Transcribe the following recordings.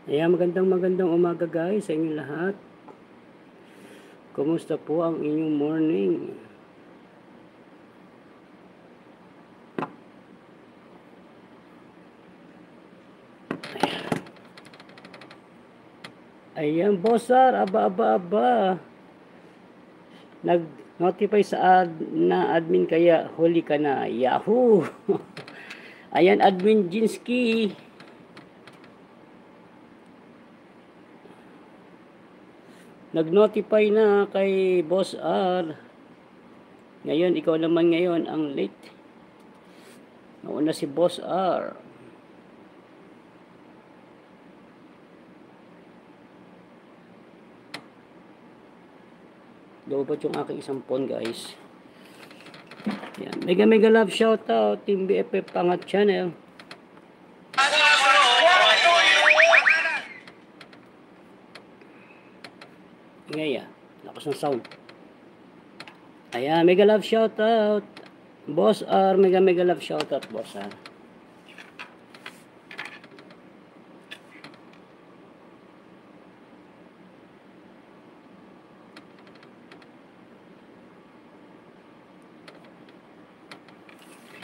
Ayan, magandang umaga guys sa inyong lahat. Kumusta po ang inyong morning? Ayan, bossar, aba. Nag-notify sa na admin kaya huli ka na. Yahoo! Ayan, admin Jinsky. Nag-notify na kay Boss R. Ngayon, ikaw naman ngayon ang late. Nauna si Boss R. Lobot yung aking isang phone guys. Yan. Mega love shoutout Team BFF Pangat Channel. Ngaya, lakas ng sound. Ayan, mega love shoutout Boss R, mega love shoutout Boss R.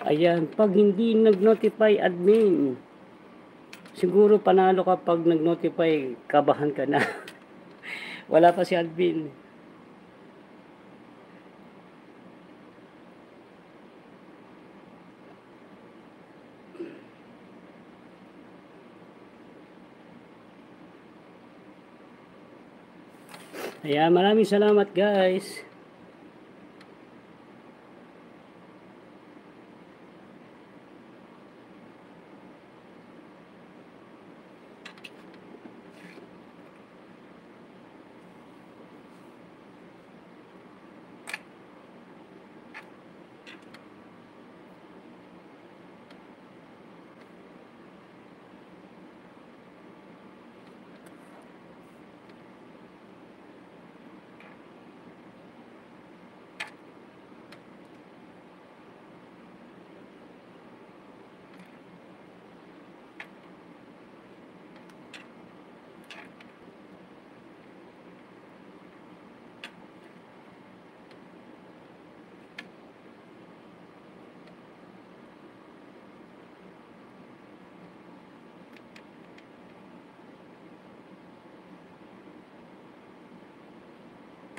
Ayan, pag hindi nag-notify admin, siguro panalo ka pag nag-notify, kabahan ka na. Wala pa si admin. Ayan, maraming salamat guys.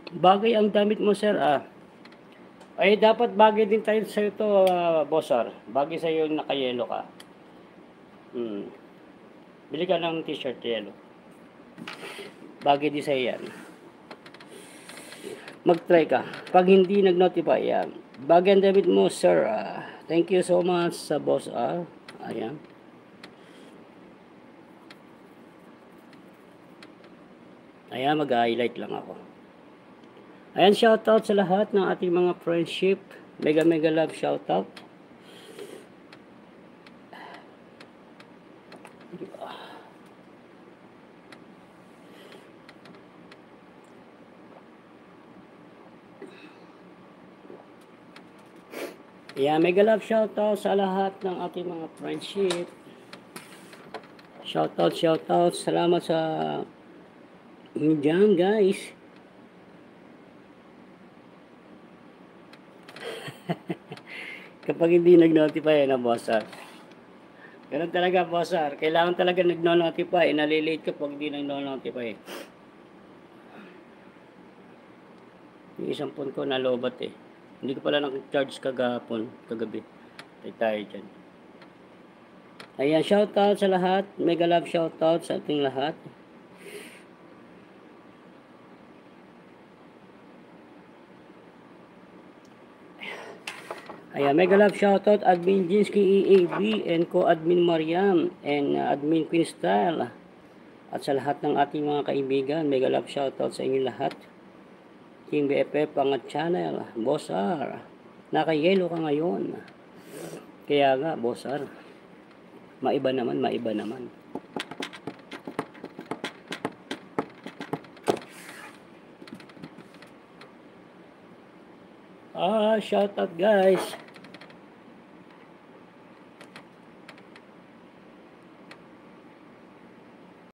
Bagay ang damit mo, sir. Ay, dapat bagay din tayo sa ito, bossar. Bagay sa iyo naka-yellow ka. Bili ka ng t-shirt yellow. Bagay din sa yan. Mag-try ka. Pag hindi nag-notify, yan. Bagay ang damit mo, sir. Thank you so much sa boss. Ayan. Ayan, mag-highlight lang ako. Ayan, shoutout sa lahat ng ating mga friendship. Mega love shoutout. Ayan, mega love shoutout sa lahat ng ating mga friendship. Shoutout. Salamat sa dyan, guys. Kapag hindi nag-notify na bossar. Ganun talaga bossar. Kailangan talaga nag-notify. Nalilate ka pag hindi nag-notify. Yung isang phone ko nalobat eh. Hindi ko pala nag-charge kagabi. Tayo dyan. Ayan, shoutout sa lahat. Mega love shoutout sa ating lahat. Ayan, mega love shoutout admin Jinsky EAB and co-admin Mariam and admin Queen Style. At sa lahat ng ating mga kaibigan, mega love shoutout sa inyo lahat. Team BFF Pangat Channel, Boss R. Naka-yellow ka ngayon. Kaya nga, Boss R. Maiba naman. Shoutout guys.